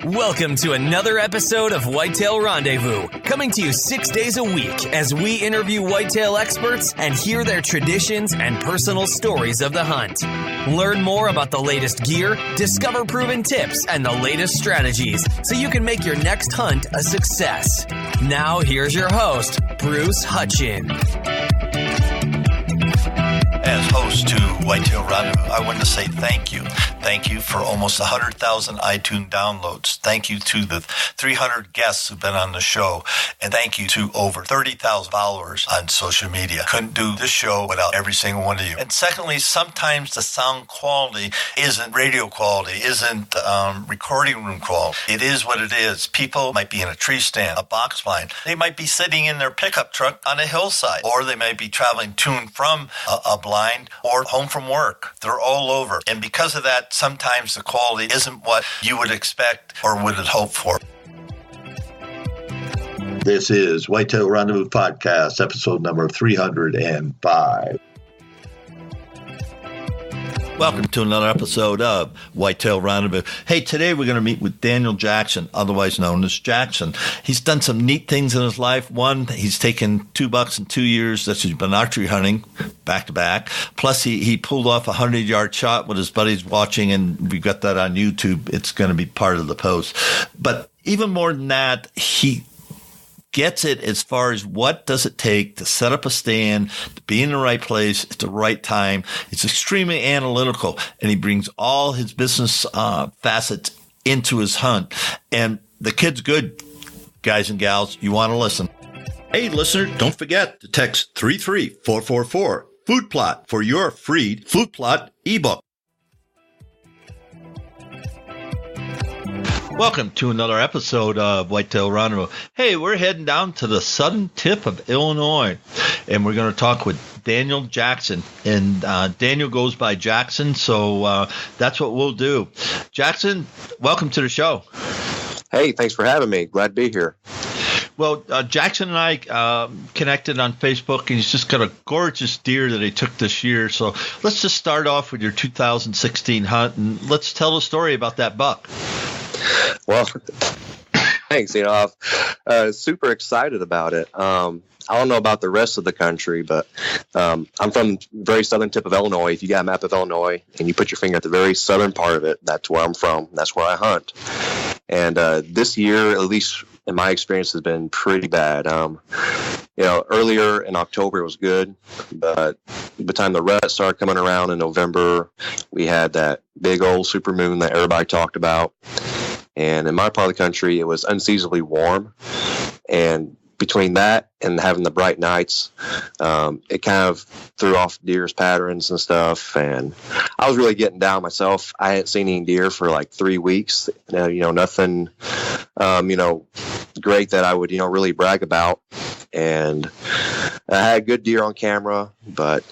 Welcome to another episode of Whitetail Rendezvous, coming to you 6 days a week as we interview whitetail experts and hear their traditions and personal stories of the hunt. Learn more about the latest gear, discover proven tips, and the latest strategies so you can make your next hunt a success. Now, here's your host, Bruce Hutchin. As host to Whitetail Rendezvous, I want to say thank you. Thank you for almost 100,000 iTunes downloads. Thank you to the 300 guests who've been on the show. And thank you to over 30,000 followers on social media. Couldn't do this show without every single one of you. And secondly, sometimes the sound quality isn't radio quality, isn't recording room quality. It is what it is. People might be in a tree stand, a box blind. They might be sitting in their pickup truck on a hillside, or they might be traveling to and from a blind or home from work. They're all over. And because of that, sometimes the quality isn't what you would expect or would have hoped for. This is Whitetail Rendezvous Podcast, episode number 305. Welcome to another episode of Whitetail Rendezvous. Hey, today we're going to meet with Daniel Jackson, otherwise known as Jackson. He's done some neat things in his life. One, he's taken 2 bucks in 2 years that he's been archery hunting back to back. Plus, he pulled off a 100-yard shot with his buddies watching, and we got that on YouTube. It's going to be part of the post. But even more than that, he gets it as far as what does it take to set up a stand, to be in the right place at the right time. It's extremely analytical, and he brings all his business facets into his hunt. And the kid's good, guys and gals. You want to listen. Hey, listener, don't forget to text 33444 Food Plot for your free Food Plot ebook. Welcome to another episode of Whitetail Rendezvous. Hey, we're heading down to the southern tip of Illinois, and we're going to talk with Daniel Jackson. And Daniel goes by Jackson, so that's what we'll do. Jackson, welcome to the show. Hey, thanks for having me. Glad to be here. Well, Jackson and I connected on Facebook, and he's just got a gorgeous deer that he took this year. So let's just start off with your 2016 hunt, and let's tell the story about that buck. Well, thanks. I'm super excited about it. I don't know about the rest of the country, but I'm from the very southern tip of Illinois. If you got a map of Illinois and you put your finger at the very southern part of it, that's where I'm from. That's where I hunt. And this year, at least in my experience, has been pretty bad. Earlier in October it was good, but by the time the rut started coming around in November, we had that big old supermoon that everybody talked about. And in my part of the country, it was unseasonably warm. And between that and having the bright nights, it kind of threw off deer's patterns and stuff. And I was really getting down myself. I hadn't seen any deer for like 3 weeks. Nothing, great that I would, really brag about. And I had good deer on camera, but,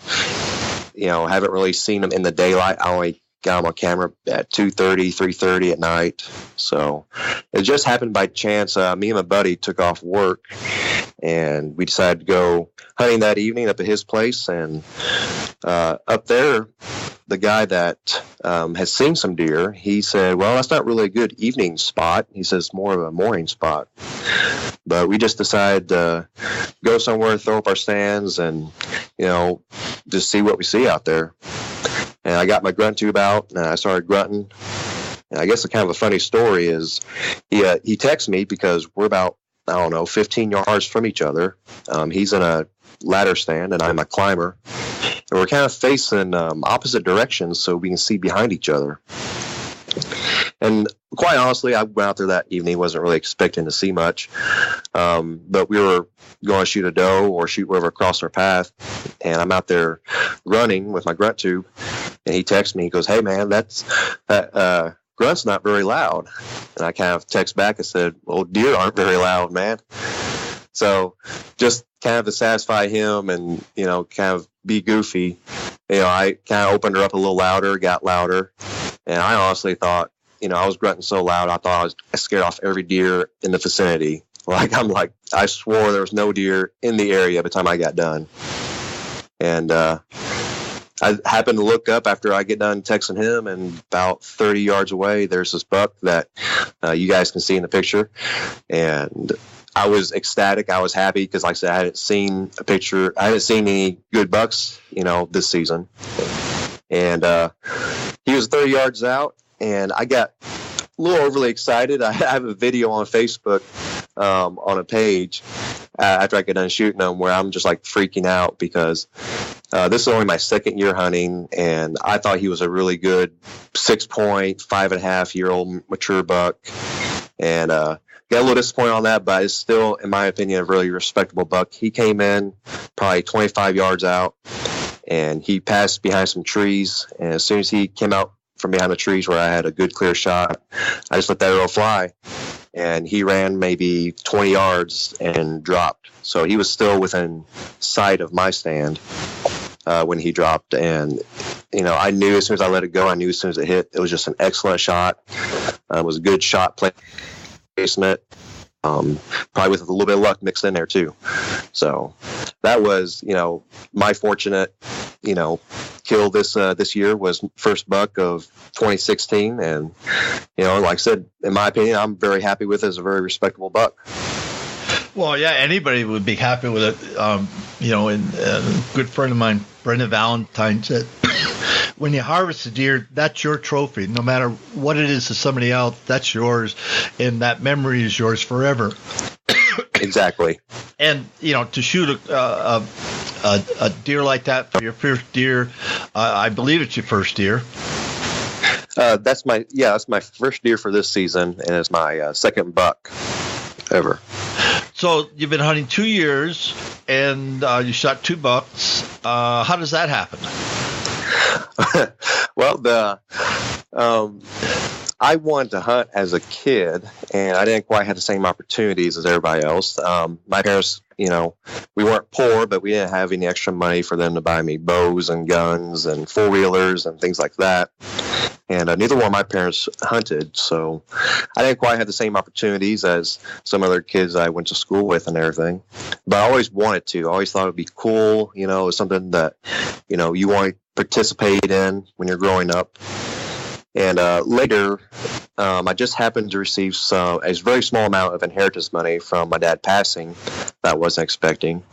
haven't really seen them in the daylight. I only got them on camera at 2:30, 3:30 at night. So it just happened by chance. Me and my buddy took off work, and we decided to go hunting that evening up at his place. And up there, the guy that has seen some deer, he said, well, that's not really a good evening spot. He says more of a morning spot. But we just decided to go somewhere, throw up our stands, and, just see what we see out there. And I got my grunt tube out, and I started grunting. And I guess the kind of a funny story is he texted me because we're about, 15 yards from each other. He's in a ladder stand, and I'm a climber. And we're kind of facing opposite directions so we can see behind each other. And quite honestly, I went out there that evening, wasn't really expecting to see much. But we were going to shoot a doe or shoot whatever crossed our path. And I'm out there running with my grunt tube. And he texts me, he goes, hey, man, that grunt's not very loud. And I kind of text back and said, well, deer aren't very loud, man. So just kind of to satisfy him and, kind of be goofy, I kind of opened her up a little louder, got louder. And I honestly thought, I was grunting so loud, I thought I scared off every deer in the vicinity. I swore there was no deer in the area by the time I got done. And I happened to look up after I get done texting him, and about 30 yards away, there's this buck that you guys can see in the picture. And I was ecstatic. I was happy because, like I said, I hadn't seen any good bucks, this season. And he was 30 yards out, and I got a little overly excited. I have a video on Facebook on a page after I get done shooting them where I'm just like freaking out because this is only my second year hunting, and I thought he was a really good 6-point, 5.5-year-old mature buck. And got a little disappointed on that, but it's still, in my opinion, a really respectable buck. He came in probably 25 yards out, and he passed behind some trees. And as soon as he came out from behind the trees where I had a good clear shot, I just let that arrow fly. And he ran maybe 20 yards and dropped. So he was still within sight of my stand when he dropped. And, I knew as soon as I let it go, I knew as soon as it hit, it was just an excellent shot. It was a good shot placement. Probably with a little bit of luck mixed in there too. So that was, my fortunate, kill this year was first buck of 2016. And, like I said, in my opinion, I'm very happy with it as a very respectable buck. Well, yeah, anybody would be happy with it. And a good friend of mine, Brenda Valentine, said, when you harvest a deer, that's your trophy. No matter what it is to somebody else, that's yours, and that memory is yours forever. Exactly. And, to shoot a deer like that for your first deer, I believe it's your first deer. That's my first deer for this season, and it's my second buck ever. So you've been hunting 2 years, and you shot 2 bucks. How does that happen? Well, I wanted to hunt as a kid, and I didn't quite have the same opportunities as everybody else. My parents, we weren't poor, but we didn't have any extra money for them to buy me bows and guns and four-wheelers and things like that. And neither one of my parents hunted, so I didn't quite have the same opportunities as some other kids I went to school with and everything. But I always wanted to. I always thought it would be cool, it was something that, you want to participate in when you're growing up. And later, I just happened to receive a very small amount of inheritance money from my dad passing that I wasn't expecting.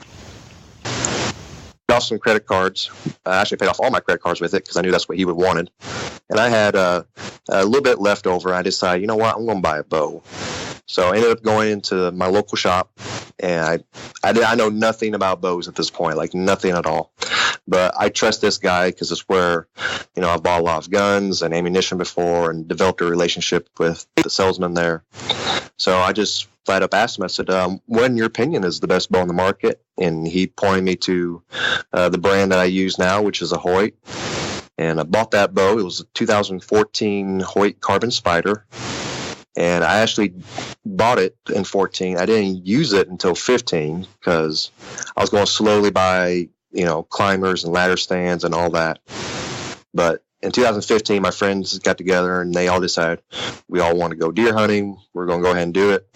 Paid off some credit cards. I actually paid off all my credit cards with it because I knew that's what he would wanted. And I had a little bit left over. I decided, you know what, I'm going to buy a bow. So I ended up going into my local shop, and I know nothing about bows at this point, like nothing at all. But I trust this guy because it's where, I've bought a lot of guns and ammunition before and developed a relationship with the salesman there. So I just flat up asked him, I said, what in your opinion is the best bow on the market? And he pointed me to the brand that I use now, which is a Hoyt. And I bought that bow. It was a 2014 Hoyt Carbon Spider. And I actually bought it in 14. I didn't use it until 15 because I was going slowly by, climbers and ladder stands and all that. But in 2015, my friends got together and they all decided we all want to go deer hunting. We're going to go ahead and do it.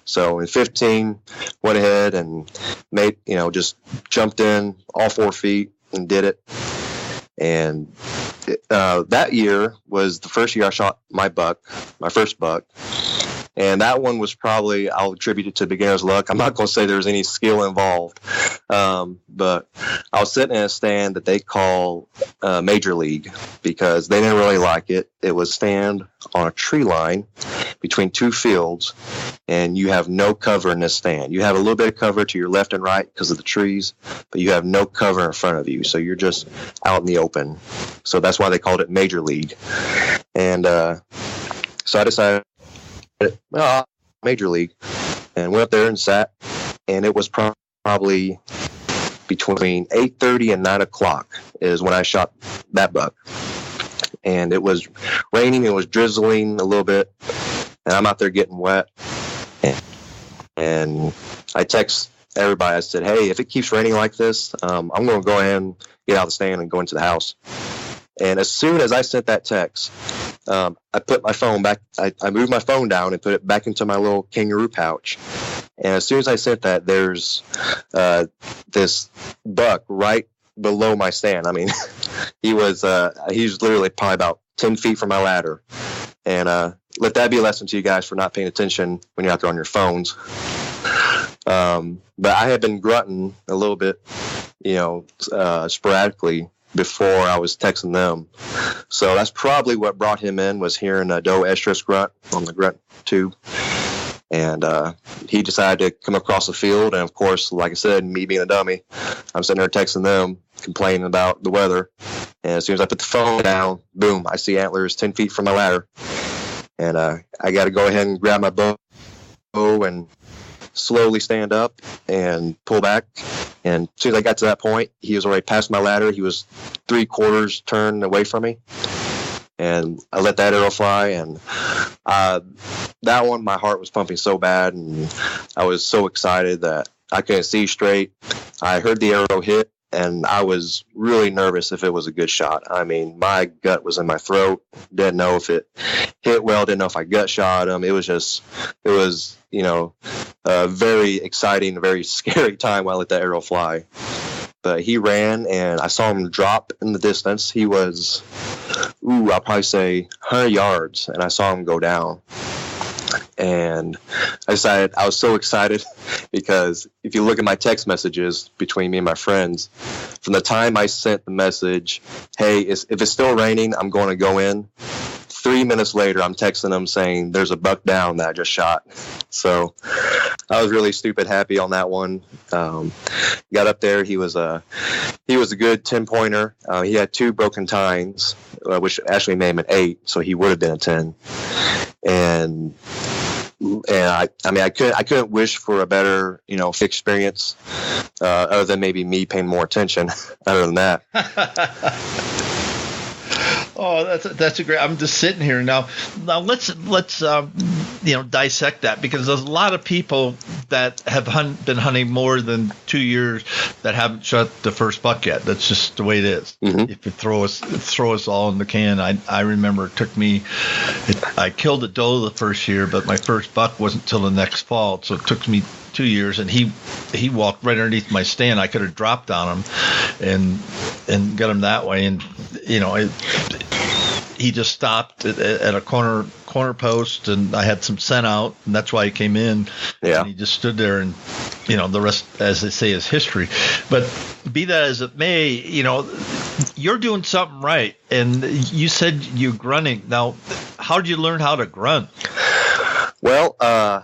So in 15, went ahead and made, just jumped in all 4 feet and did it. And that year was the first year I shot my first buck. And that one was probably, I'll attribute it to beginner's luck. I'm not going to say there was any skill involved. But I was sitting in a stand that they call Major League because they didn't really like it. It was stand on a tree line between 2 fields, and you have no cover in this stand. You have a little bit of cover to your left and right because of the trees, but you have no cover in front of you. So you're just out in the open. So that's why they called it Major League. And so I decided, Major League, and went up there and sat, and it was probably between 8:30 and 9 o'clock is when I shot that buck. And it was raining, it was drizzling a little bit, and I'm out there getting wet. And I text everybody, I said, hey, if it keeps raining like this, I'm going to go ahead and get out of the stand and go into the house. And as soon as I sent that text, I put my phone back, I moved my phone down and put it back into my little kangaroo pouch. And as soon as I sent that, there's this buck right below my stand. I mean, he was literally probably about 10 feet from my ladder. And let that be a lesson to you guys for not paying attention when you're out there on your phones. But I had been grunting a little bit, sporadically before I was texting them. So that's probably what brought him in, was hearing a doe estrus grunt on the grunt tube. And he decided to come across the field. And, of course, like I said, me being a dummy, I'm sitting there texting them, complaining about the weather. And as soon as I put the phone down, boom, I see antlers 10 feet from my ladder. And I got to go ahead and grab my bow and slowly stand up and pull back. And as soon as I got to that point, he was already past my ladder. He was 3/4 turn away from me. And I let that arrow fly. And that one, my heart was pumping so bad. And I was so excited that I couldn't see straight. I heard the arrow hit, and I was really nervous if it was a good shot. I mean, my gut was in my throat. Didn't know if it hit well. Didn't know if I gut shot him. It was a very exciting, very scary time when I let that arrow fly. But he ran, and I saw him drop in the distance. He was, I'll probably say 100 yards, and I saw him go down. And I was so excited because if you look at my text messages between me and my friends, from the time I sent the message, hey, if it's still raining, I'm going to go in, 3 minutes later, I'm texting them saying there's a buck down that I just shot. So I was really stupid happy on that one. Got up there. He was a good 10-pointer. He had 2 broken tines, which actually made him an 8, so he would have been a 10. And I couldn't wish for a better, experience, other than maybe me paying more attention. Other than that. Oh, that's a great. I'm just sitting here now. Let's dissect that, because there's a lot of people that have been hunting more than 2 years that haven't shot the first buck yet. That's just the way it is. Mm-hmm. If you throw us all in the can, I remember it took me. I killed a doe the first year, but my first buck wasn't till the next fall, so it took me 2 years, and he walked right underneath my stand. I could have dropped on him and got him that way, and he just stopped at a corner post, and I had some scent out, and that's why he came in. Yeah. And he just stood there, and the rest, as they say, is history. But be that as it may, you're doing something right, and you said you're grunting. Now, how did you learn how to grunt? Well, I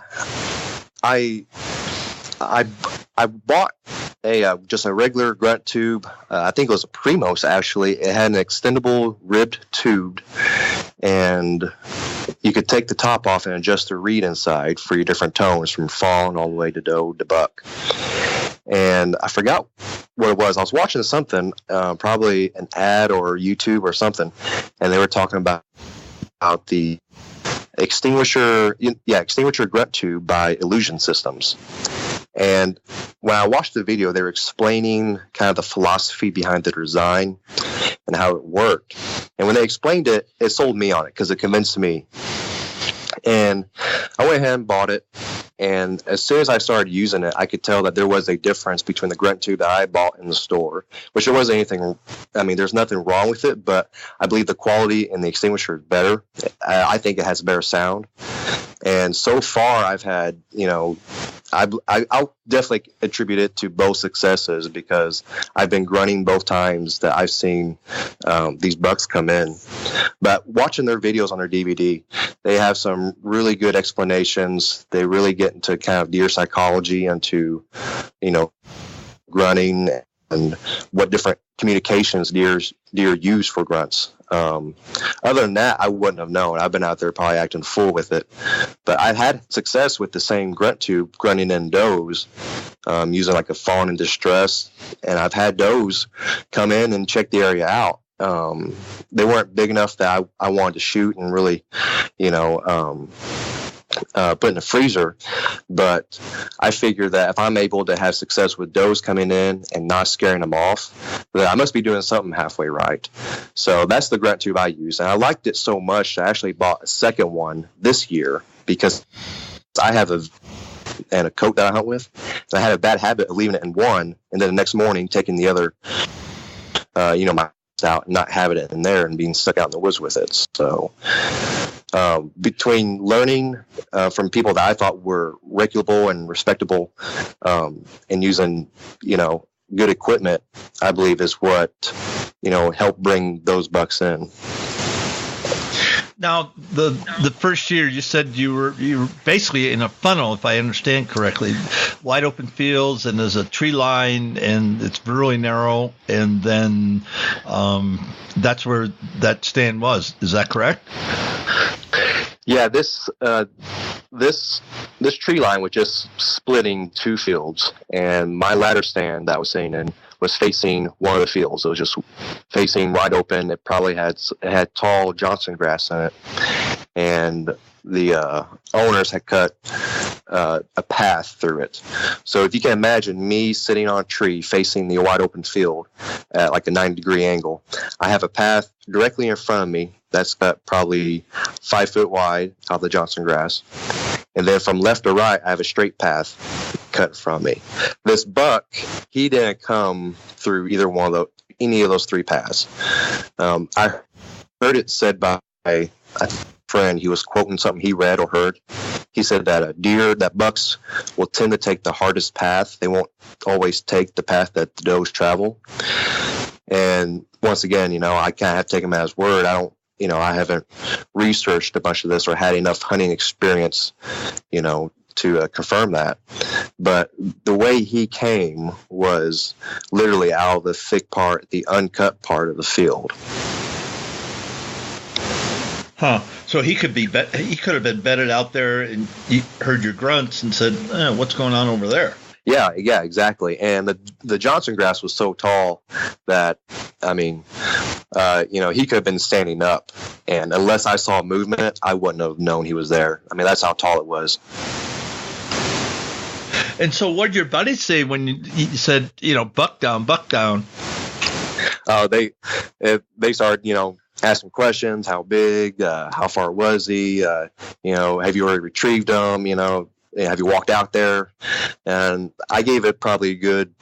bought just a regular grunt tube. I think it was a Primos, actually. It had an extendable ribbed tube, and you could take the top off and adjust the reed inside for your different tones, from fawn all the way to doe to buck. And I forgot what it was. I was watching something, probably an ad or YouTube or something, and they were talking about the extinguisher grunt tube by Illusion Systems. And when I watched the video, they were explaining kind of the philosophy behind the design and how it worked. And when they explained it, it sold me on it, because it convinced me. And I went ahead and bought it. And as soon as I started using it, I could tell that there was a difference between the grunt tube that I bought in the store, which there wasn't anything. I mean, there's nothing wrong with it, but I believe the quality in the extinguisher is better. I think it has a better sound. And so far, I've had, I'll definitely attribute it to both successes, because I've been grunting both times that I've seen these bucks come in. But watching their videos on their DVD, they have some really good explanations. They really get into kind of deer psychology, into, grunting and what different communications deer use for grunts. Other than that, I wouldn't have known. I've been out there probably acting fool with it. But I've had success with the same grunt tube grunting in does, using like a fawn in distress. And I've had does come in and check the area out. They weren't big enough that I wanted to shoot and really, put in the freezer. But I figured that if I'm able to have success with does coming in and not scaring them off, then I must be doing something halfway right. So that's the grunt tube I use. And I liked it so much that I actually bought a second one this year, because I have a coat that I hunt with. And I had a bad habit of leaving it in one, and then the next morning taking the other, my out and not having it in there and being stuck out in the woods with it. So between learning from people that I thought were reputable and respectable, and using, good equipment, I believe is what, helped bring those bucks in. Now, the first year you said you were basically in a funnel, if I understand correctly, wide open fields, and there's a tree line, and it's really narrow, and then that's where that stand was. Is that correct? Yeah, this tree line was just splitting two fields, and my ladder stand that I was sitting in was facing one of the fields. It was just facing wide open. It probably had tall Johnson grass in it, and the owners had cut a path through it. So if you can imagine me sitting on a tree facing the wide open field at like a 90-degree angle, I have a path directly in front of me that's cut probably 5 foot wide out of the Johnson grass. And then from left to right, I have a straight path cut from me. This buck, he didn't come through any of those three paths. I heard it said by a friend. He was quoting something he read or heard. He said that bucks will tend to take the hardest path. They won't always take the path that the does travel. And once again, I kind of have to take him at his word. I haven't researched a bunch of this or had enough hunting experience, to confirm that. But the way he came was literally out of the thick part, the uncut part of the field. Huh. So he could have been bedded out there, and you heard your grunts and said, "What's going on over there?" Yeah, exactly. And the Johnson grass was so tall that, he could have been standing up, and unless I saw movement, I wouldn't have known he was there. That's how tall it was. And so what did your buddies say when you said, buck down, buck down? They started, asking questions. How big? How far was he? Have you already retrieved him? Have you walked out there? And I gave it probably a good,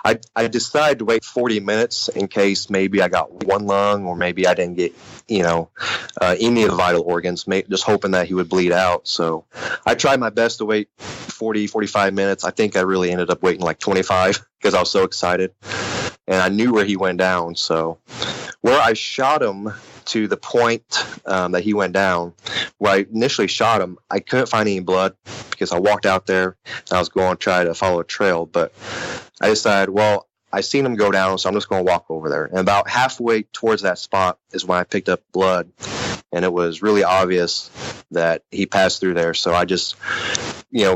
I decided to wait 40 minutes in case maybe I got one lung, or maybe I didn't get, any of the vital organs, just hoping that he would bleed out. So I tried my best to wait 40, 45 minutes. I think I really ended up waiting like 25 because I was so excited. And I knew where he went down. So where I shot him to the point that he went down, where I initially shot him, I couldn't find any blood because I walked out there and I was going to try to follow a trail. But I decided, well, I seen him go down, so I'm just going to walk over there. And about halfway towards that spot is when I picked up blood, and it was really obvious that he passed through there. So I just,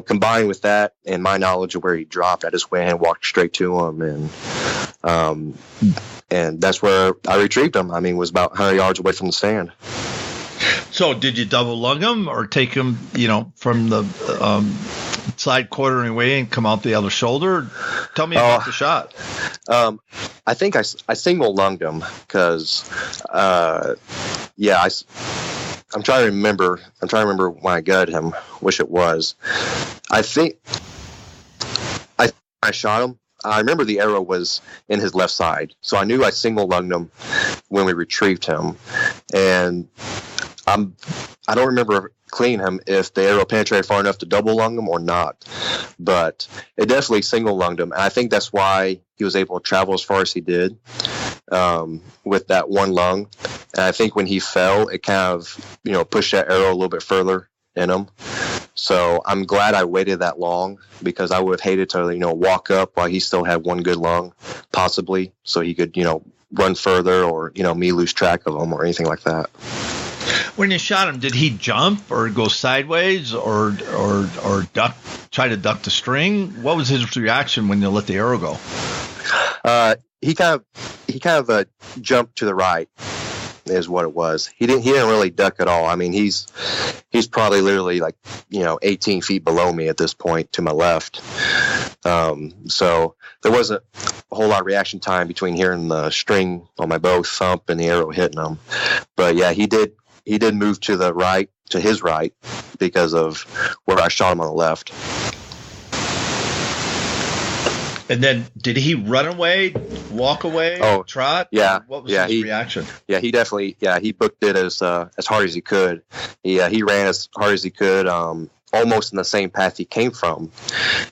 combined with that and my knowledge of where he dropped, I just went and walked straight to him, and that's where I retrieved him. Was about 100 yards away from the stand. So did you double lung him or take him, from the side quartering way and come out the other shoulder? Tell me about the shot. I think I single lunged him because, I'm trying to remember when I gutted him, which it was. I think I shot him. I remember the arrow was in his left side, so I knew I single lunged him when we retrieved him. And I don't remember cleaning him if the arrow penetrated far enough to double lung him or not, but it definitely single lunged him. And I think that's why he was able to travel as far as he did with that one lung. And I think when he fell, it kind of, pushed that arrow a little bit further in him. So I'm glad I waited that long, because I would have hated to, walk up while he still had one good lung, possibly, so he could, run further, or, me lose track of him or anything like that. When you shot him, did he jump or go sideways or duck, try to duck the string? What was his reaction when you let the arrow go? He kind of jumped to the right, is what it was. He didn't really duck at all. He's probably literally 18 feet below me at this point to my left. So there wasn't a whole lot of reaction time between hearing the string on my bow thump and the arrow hitting him. But yeah, he did move to the right, to his right, because of where I shot him on the left. And then did he run away, walk away, trot? Yeah. What was his reaction? Yeah, he definitely, he booked it as hard as he could. He ran as hard as he could, almost in the same path he came from.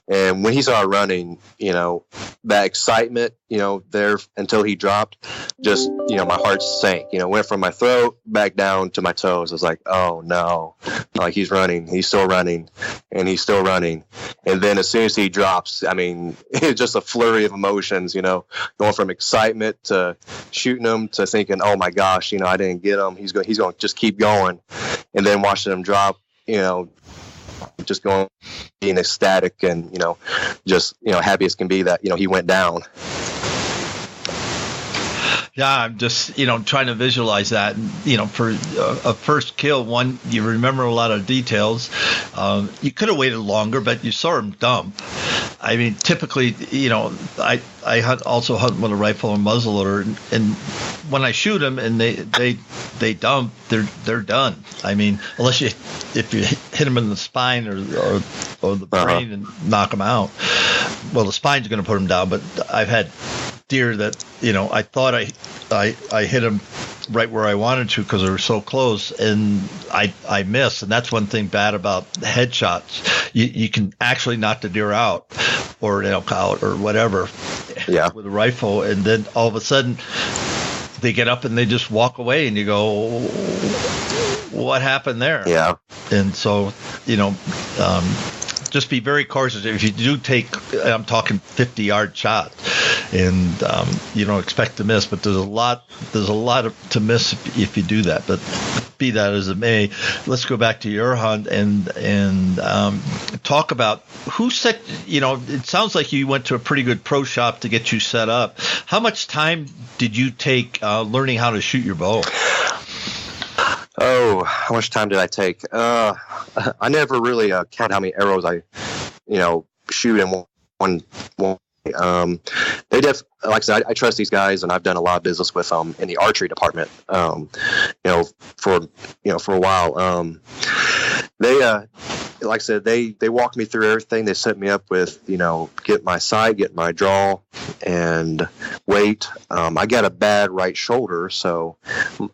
And when he started running, that excitement, there until he dropped, just, my heart sank, went from my throat back down to my toes. I was like, oh no, like he's running, he's still running, and he's still running. And then as soon as he drops, I mean, it's just a flurry of emotions, going from excitement to shooting him to thinking, oh my gosh, I didn't get him. He's going to just keep going. And then watching him drop, just going, being ecstatic and, just, happy as can be that, he went down. Yeah, I'm just, trying to visualize that. For a first kill, one, you remember a lot of details. You could have waited longer, but you saw him dump. I mean, typically, I also hunt with a rifle and muzzleloader, and when I shoot them and they dump, they're done. I mean, unless if you hit them in the spine or the brain and knock them out. Well, the spine's going to put them down, but I've had deer that I thought I hit them right where I wanted to because they were so close, and I missed. And that's one thing bad about headshots. You can actually knock the deer out or an elk out or whatever with a rifle, and then all of a sudden they get up and they just walk away, and you go, what happened there? Yeah. And so just be very cautious. If you do take, I'm talking 50-yard shot, and you don't expect to miss, but there's a lot to miss if you do that. But be that as it may, let's go back to your hunt and talk about who set. It sounds like you went to a pretty good pro shop to get you set up. How much time did you take learning how to shoot your bow? Oh, how much time did I take? I never really count how many arrows I, shoot in one. They like I said, I trust these guys, and I've done a lot of business with them in the archery department. For a while. They like I said, they walked me through everything. They set me up with, get my sight, get my draw, and weight. I got a bad right shoulder, so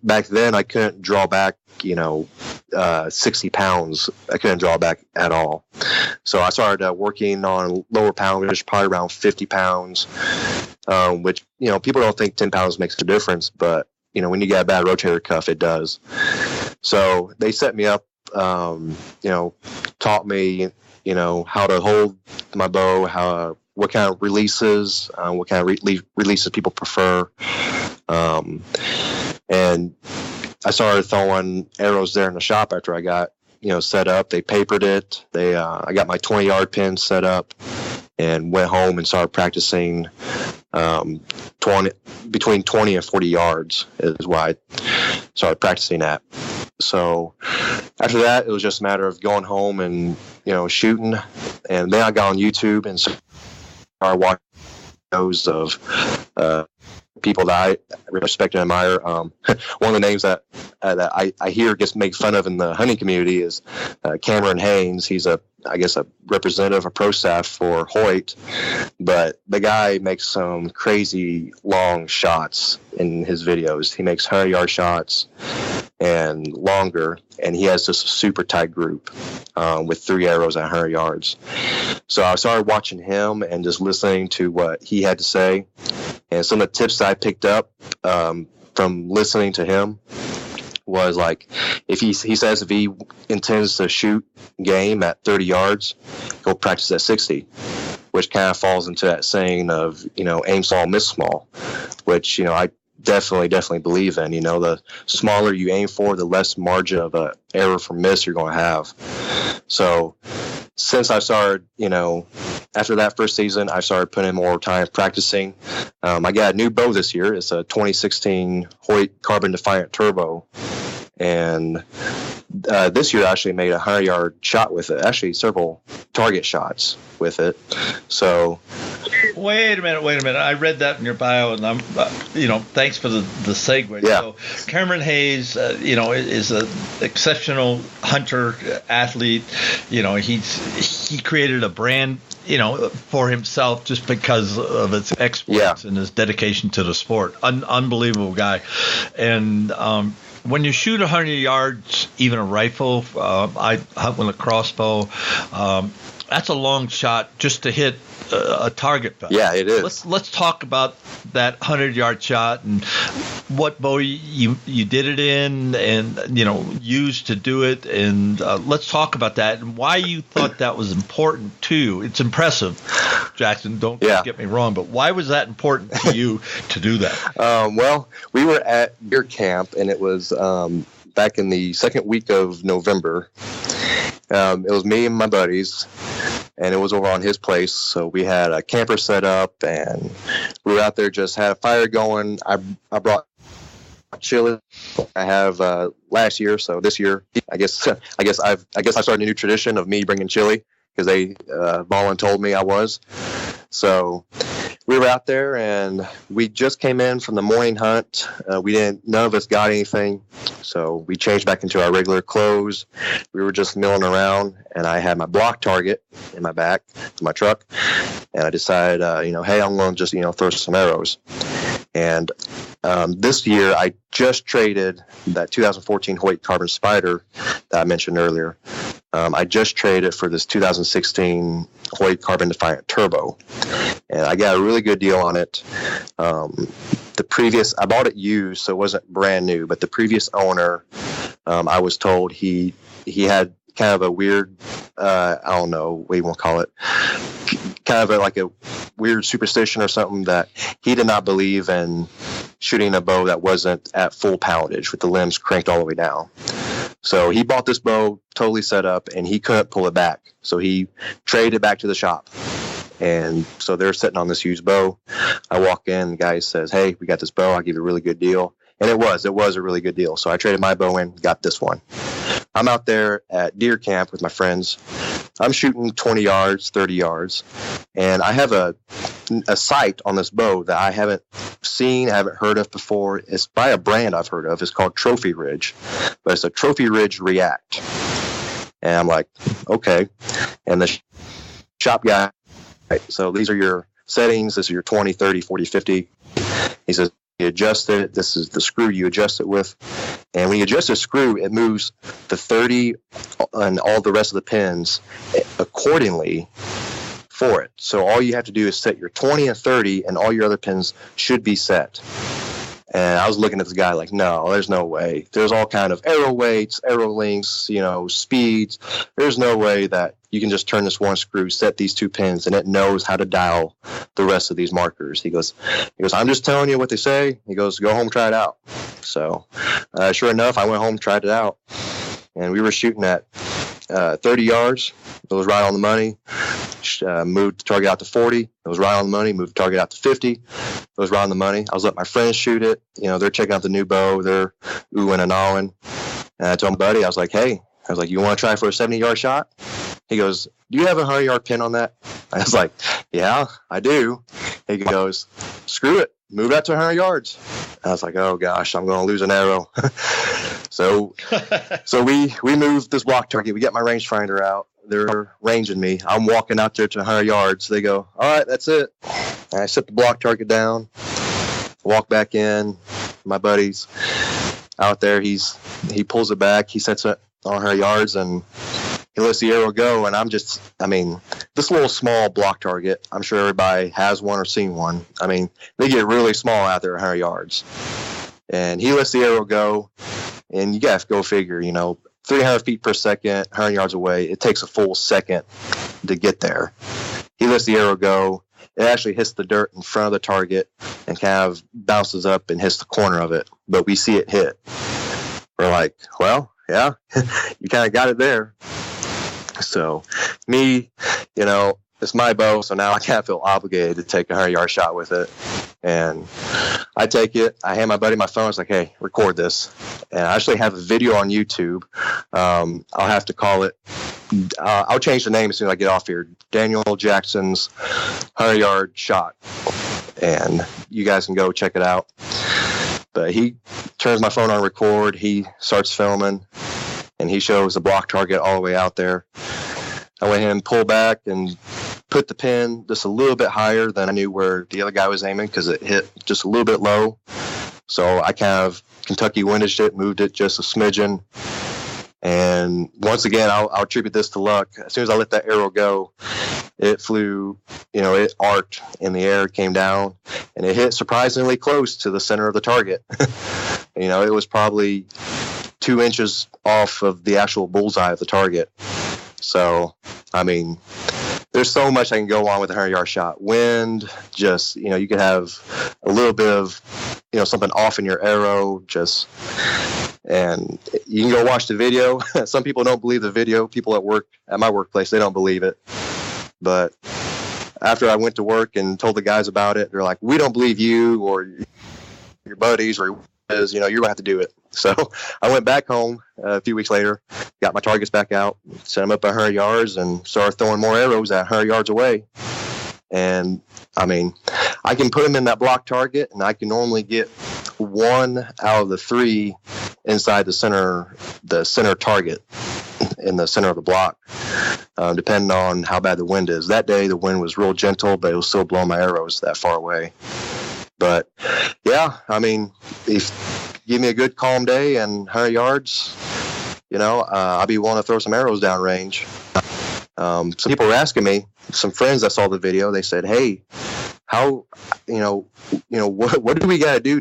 back then I couldn't draw back, 60 pounds. I couldn't draw back at all. So I started working on lower poundage, probably around 50 pounds, which, people don't think 10 pounds makes a difference, but, when you get a bad rotator cuff, it does. So they set me up, taught me, how to hold my bow, what kind of releases, what kind of releases people prefer. And I started throwing arrows there in the shop after I got, set up. They papered it. I got my 20-yard pin set up and went home and started practicing between 20 and 40 yards is why I started practicing at. So after that, it was just a matter of going home and, shooting. And then I got on YouTube and started watching videos of people that I respect and admire. One of the names that I hear gets made fun of in the hunting community is Cameron Haynes. He's a representative of pro staff for Hoyt, but the guy makes some crazy long shots in his videos. He makes 100-yard shots and longer, and he has just a super tight group with 3 arrows at 100 yards. So I started watching him and just listening to what he had to say, and some of the tips that I picked up from listening to him was like, if he says if he intends to shoot game at 30 yards, he'll practice at 60, which kind of falls into that saying of, aim small, miss small, which, I definitely believe in. The smaller you aim for, the less margin of error for miss you're going to have. So since I started, after that first season, I started putting in more time practicing. I got a new bow this year. It's a 2016 Hoyt Carbon Defiant Turbo. And this year I actually made a 100-yard shot with it, actually several target shots with it. So Wait a minute. I read that in your bio, and I'm, thanks for the segue. Yeah. So Cameron Hayes, is an exceptional hunter, athlete. He's he created a brand, for himself just because of his exploits and his dedication to the sport. Unbelievable guy. And when you shoot 100 yards, even a rifle, I hunt with a crossbow, that's a long shot just to hit a target. Yeah, it is. Let's talk about that 100-yard shot and what bow you did it in and used to do it, and let's talk about that and why you thought that was important too. It's impressive, Jackson. Don't get me wrong, but why was that important to you to do that? Well, we were at deer camp, and it was back in the second week of November. It was me and my buddies, and it was over on his place. So we had a camper set up, and we were out there, just had a fire going. I brought chili. I have last year, so this year, I guess I started a new tradition of me bringing chili because they voluntold me I was. So we were out there, and we just came in from the morning hunt. None of us got anything, so we changed back into our regular clothes. We were just milling around, and I had my block target in my back of my truck, and I decided, hey, I'm going to just, throw some arrows. And this year, I just traded that 2014 Hoyt Carbon Spider that I mentioned earlier. I just traded for this 2016 Hoyt Carbon Defiant Turbo, and I got a really good deal on it. I bought it used, so it wasn't brand new, but the previous owner, I was told he had kind of a weird, I don't know what you want to call it, kind of like a weird superstition or something, that he did not believe in shooting a bow that wasn't at full poundage with the limbs cranked all the way down. So he bought this bow totally set up, and he couldn't pull it back. So he traded it back to the shop. And so they're sitting on this used bow. I walk in, the guy says, hey, we got this bow. I'll give you a really good deal. And it was a really good deal. So I traded my bow in, got this one. I'm out there at deer camp with my friends. I'm shooting 20 yards, 30 yards. And I have a sight on this bow that I haven't seen, haven't heard of before. It's by a brand I've heard of. It's called Trophy Ridge, but it's a Trophy Ridge React. And I'm like, okay. And the shop guy, so these are your settings. This is your 20, 30, 40, 50. He says, you adjust it. This is the screw you adjust it with. And when you adjust the screw, it moves the 30 and all the rest of the pins accordingly for it. So all you have to do is set your 20 and 30, and all your other pins should be set. And I was looking at this guy like, no, there's no way. There's all kind of arrow weights, arrow lengths, speeds. There's no way that you can just turn this one screw, set these two pins, and it knows how to dial the rest of these markers. He goes, I'm just telling you what they say. He goes, go home, try it out. So sure enough, I went home, tried it out, and we were shooting at 30 yards. It was right on the money. Moved the target out to 40. It was right on the money. Moved the target out to 50. It was right on the money. I was letting my friends shoot it. They're checking out the new bow. They're oohing and ahhing. And I told my buddy, I was like, you want to try for a 70-yard shot? He goes, do you have a 100-yard pin on that? I was like, yeah, I do. He goes, screw it. Move that to 100 yards. I was like, oh, gosh, I'm going to lose an arrow. So we moved this block target. We get my rangefinder out. They're ranging me. I'm walking out there to 100 yards. They go, all right, that's it. And I set the block target down, walk back in. My buddy's out there. He pulls it back. He sets it on 100 yards, and he lets the arrow go. And this little small block target, I'm sure everybody has one or seen one. They get really small out there at 100 yards. And he lets the arrow go, and you got to go figure, 300 feet per second, 100 yards away. It takes a full second to get there. He lets the arrow go. It actually hits the dirt in front of the target and kind of bounces up and hits the corner of it. But we see it hit. We're like, well, yeah, you kind of got it there. So me, it's my bow, so now I kind of feel obligated to take a 100-yard shot with it. And I take it. I hand my buddy my phone. It's like, hey, record this. And I actually have a video on YouTube. I'll have to call it. I'll change the name as soon as I get off here. Daniel Jackson's 100-yard shot. And you guys can go check it out. But he turns my phone on record. He starts filming. And he shows the block target all the way out there. I went ahead and pulled back and put the pin just a little bit higher than I knew where the other guy was aiming, because it hit just a little bit low. So I kind of Kentucky windaged it, moved it just a smidgen. And once again, I'll attribute this to luck. As soon as I let that arrow go, it flew, it arced in the air, came down, and it hit surprisingly close to the center of the target. It was probably 2 inches off of the actual bullseye of the target. So, there's so much I can go on with a 100-yard shot. Wind, just, you could have a little bit of, something off in your arrow, and you can go watch the video. Some people don't believe the video. People at my workplace, they don't believe it. But after I went to work and told the guys about it, they're like, we don't believe you or your buddies, or you're going to have to do it. So I went back home a few weeks later, got my targets back out, set them up at 100 yards, and started throwing more arrows at 100 yards away. And, I can put them in that block target, and I can normally get 1 out of the 3 inside the center target in the center of the block, depending on how bad the wind is. That day, the wind was real gentle, but it was still blowing my arrows that far away. But, yeah, if you give me a good calm day and 100 yards, I'll be willing to throw some arrows downrange. Some people were asking me, some friends that saw the video, they said, hey, how, what do we got to do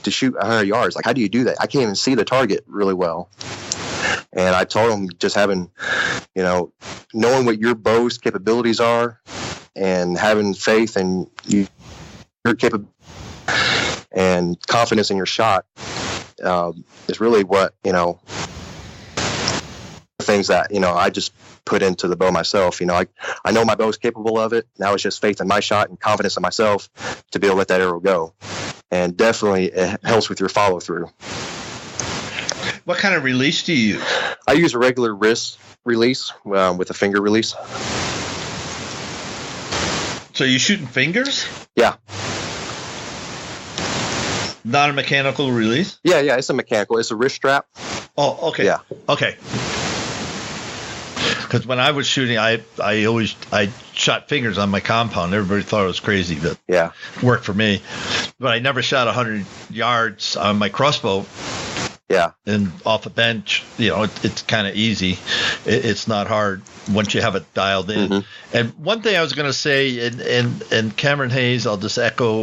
to shoot 100 yards? Like, how do you do that? I can't even see the target really well. And I told them, just having, knowing what your bow's capabilities are and having faith in your capability and confidence in your shot is really what, things that, I just put into the bow myself. I know my bow's capable of it. Now it's just faith in my shot and confidence in myself to be able to let that arrow go. And definitely it helps with your follow through. What kind of release do you use? I use a regular wrist release with a finger release. So you shooting fingers? Yeah. Not a mechanical release? Yeah, it's a mechanical. It's a wrist strap. Oh, okay. Yeah. Okay. Because when I was shooting, I shot fingers on my compound. Everybody thought it was crazy, but yeah, it worked for me. But I never shot 100 yards on my crossbow. Yeah. And off a bench, it's kind of easy. It's not hard once you have it dialed in. Mm-hmm. And one thing I was going to say, and Cameron Hayes, I'll just echo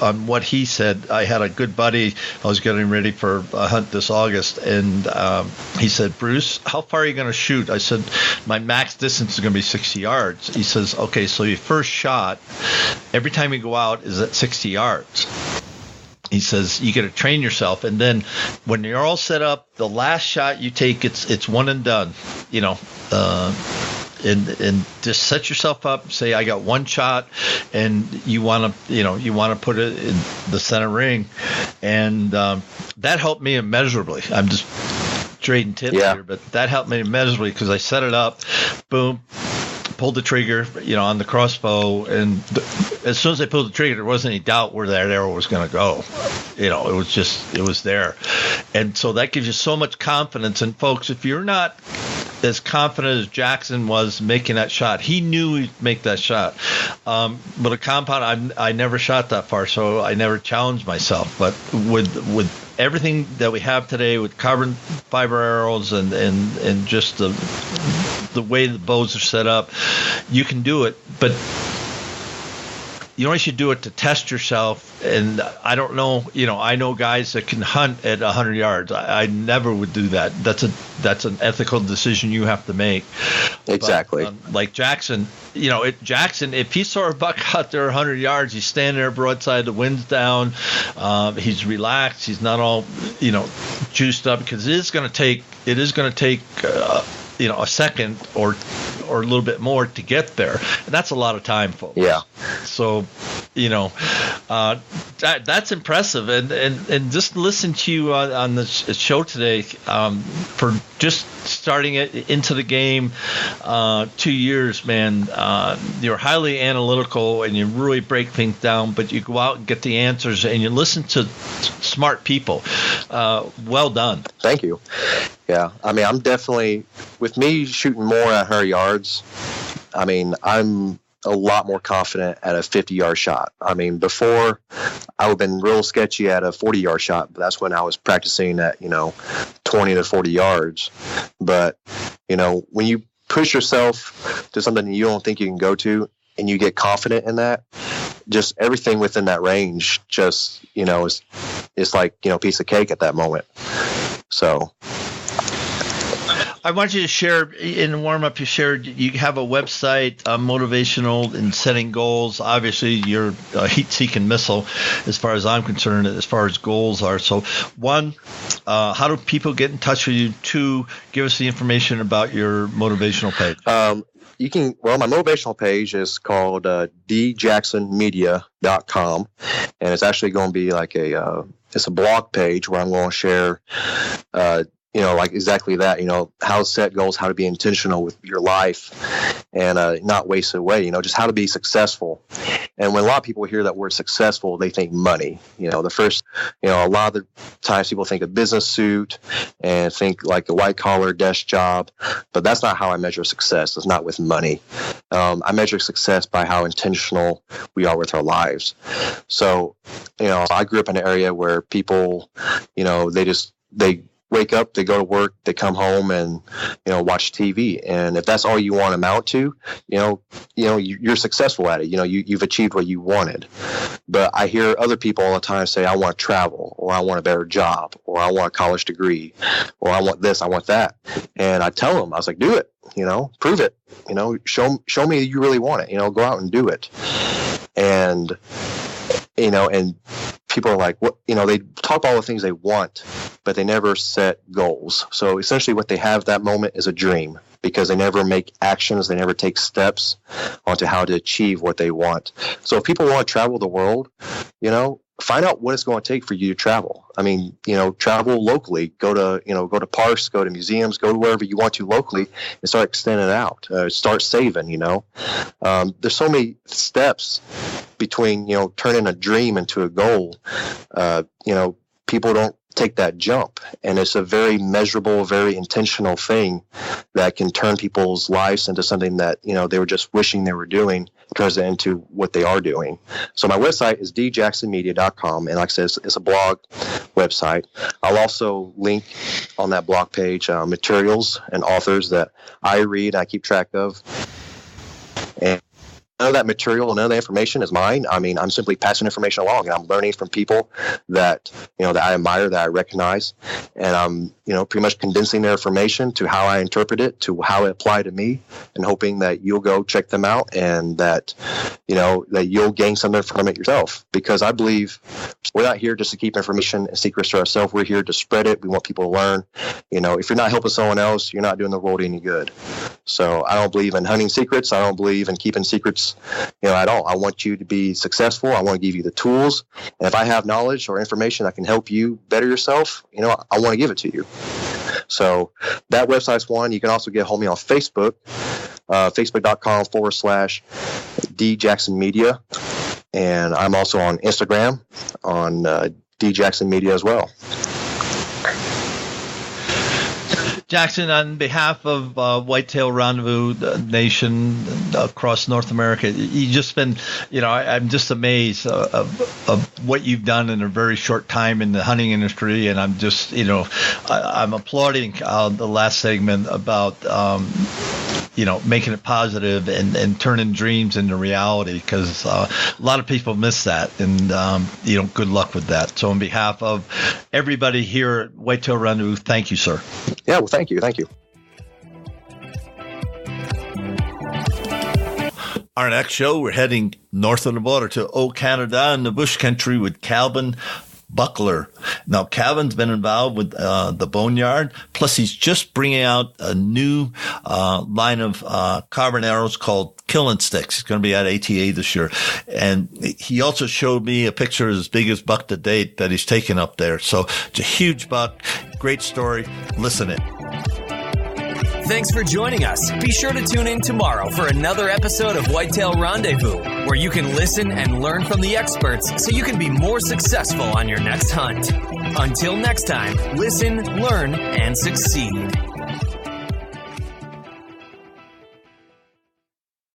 on what he said. I had a good buddy. I was getting ready for a hunt this August, and he said, Bruce, how far are you going to shoot? I said, my max distance is going to be 60 yards. He says, okay, so your first shot, every time you go out, is at 60 yards. He says you got to train yourself, and then when you're all set up, the last shot you take, it's one and done. And just set yourself up. Say I got one shot, and you want to put it in the center ring, and that helped me immeasurably. I'm just trading tips here, but that helped me immeasurably because I set it up, boom. Pulled the trigger, on the crossbow, and as soon as I pulled the trigger, there wasn't any doubt where that arrow was going to go. It was there. And so that gives you so much confidence. And folks, if you're not as confident as Jackson was making that shot, he knew he'd make that shot. But a compound, I never shot that far, so I never challenged myself. But with everything that we have today with carbon fiber arrows and just the way the bows are set up, you can do it, but you only should do it to test yourself. And I don't know, I know guys that can hunt at 100 yards. I never would do that. That's an ethical decision you have to make. Exactly. But, like Jackson, Jackson, if he saw a buck out there 100 yards, he's standing there broadside, the wind's down, he's relaxed, he's not all, juiced up, because it is going to take a second or a little bit more to get there. And that's a lot of time, folks. Yeah. So, that's impressive. And just listen to you on the show today, for just starting it into the game, 2 years, man. You're highly analytical and you really break things down, but you go out and get the answers and you listen to smart people. Well done. Thank you. Yeah, I'm definitely, with me shooting more at 100 yards, I mean, I'm a lot more confident at a 50-yard shot. I mean, before I would have been real sketchy at a 40-yard shot, but that's when I was practicing at, 20 to 40 yards. But, when you push yourself to something you don't think you can go to and you get confident in that, just everything within that range just, is like, piece of cake at that moment. So I want you to share in the warm-up. You have a website, motivational in setting goals. Obviously, you're a heat-seeking missile, as far as I'm concerned, as far as goals are. So, one, how do people get in touch with you? Two, give us the information about your motivational page. My motivational page is called djacksonmedia.com, and it's actually going to be like it's a blog page where I'm going to share like exactly that, how to set goals, how to be intentional with your life and not waste it away, just how to be successful. And when a lot of people hear that word successful, they think money. The first, a lot of the times people think a business suit and think like a white collar desk job, but that's not how I measure success. It's not with money. I measure success by how intentional we are with our lives. So, I grew up in an area where people, they wake up, they go to work, they come home and, watch TV. And if that's all you want to amount to, you're successful at it. You've achieved what you wanted. But I hear other people all the time say, I want to travel, or I want a better job, or I want a college degree, or I want this, I want that. And I tell them, I was like, do it, prove it, show me you really want it, go out and do it. And, and people are like, what, they talk about all the things they want, but they never set goals. So essentially what they have that moment is a dream, because they never make actions, they never take steps onto how to achieve what they want. So if people want to travel the world, find out what it's going to take for you to travel. I mean, travel locally, go to parks, go to museums, go to wherever you want to locally and start extending it out, start saving, there's so many steps between, turning a dream into a goal. People don't take that jump, and it's a very measurable, very intentional thing that can turn people's lives into something that they were just wishing they were doing, turns it into what they are doing. So my website is djacksonmedia.com, and like I said, it's a blog website. I'll also link on that blog page materials and authors that I read, I keep track of, and none of that material, none of the information is mine. I mean, I'm simply passing information along, and I'm learning from people that, that I admire, that I recognize. And I'm, pretty much condensing their information to how I interpret it, to how it applied to me, and hoping that you'll go check them out and that, that you'll gain something from it yourself. Because I believe we're not here just to keep information and secrets to ourselves. We're here to spread it. We want people to learn. If you're not helping someone else, you're not doing the world any good. So I don't believe in hunting secrets. I don't believe in keeping secrets at all. I want you to be successful. I want to give you the tools. And if I have knowledge or information that can help you better yourself, I want to give it to you. So that website's one. You can also get hold of me on Facebook, facebook.com/djacksonmedia. And I'm also on Instagram on djacksonmedia as well. Jackson, on behalf of Whitetail Rendezvous Nation across North America, you just been, I'm just amazed of what you've done in a very short time in the hunting industry. And I'm just, I'm applauding the last segment about, making it positive and turning dreams into reality, because a lot of people miss that. And, good luck with that. So on behalf of everybody here at Whitetail Rendezvous, thank you, sir. Yeah, well, thank you. Thank you. Our next show, we're heading north of the border to Old Canada in the bush country with Calvin Buckler. Now, Calvin's been involved with the Boneyard, plus he's just bringing out a new line of carbon arrows called Killing Sticks. He's going to be at ATA this year. And he also showed me a picture of his biggest buck to date that he's taken up there. So it's a huge buck. Great story. Listen it. Thanks for joining us. Be sure to tune in tomorrow for another episode of Whitetail Rendezvous, where you can listen and learn from the experts so you can be more successful on your next hunt. Until next time, listen, learn, and succeed.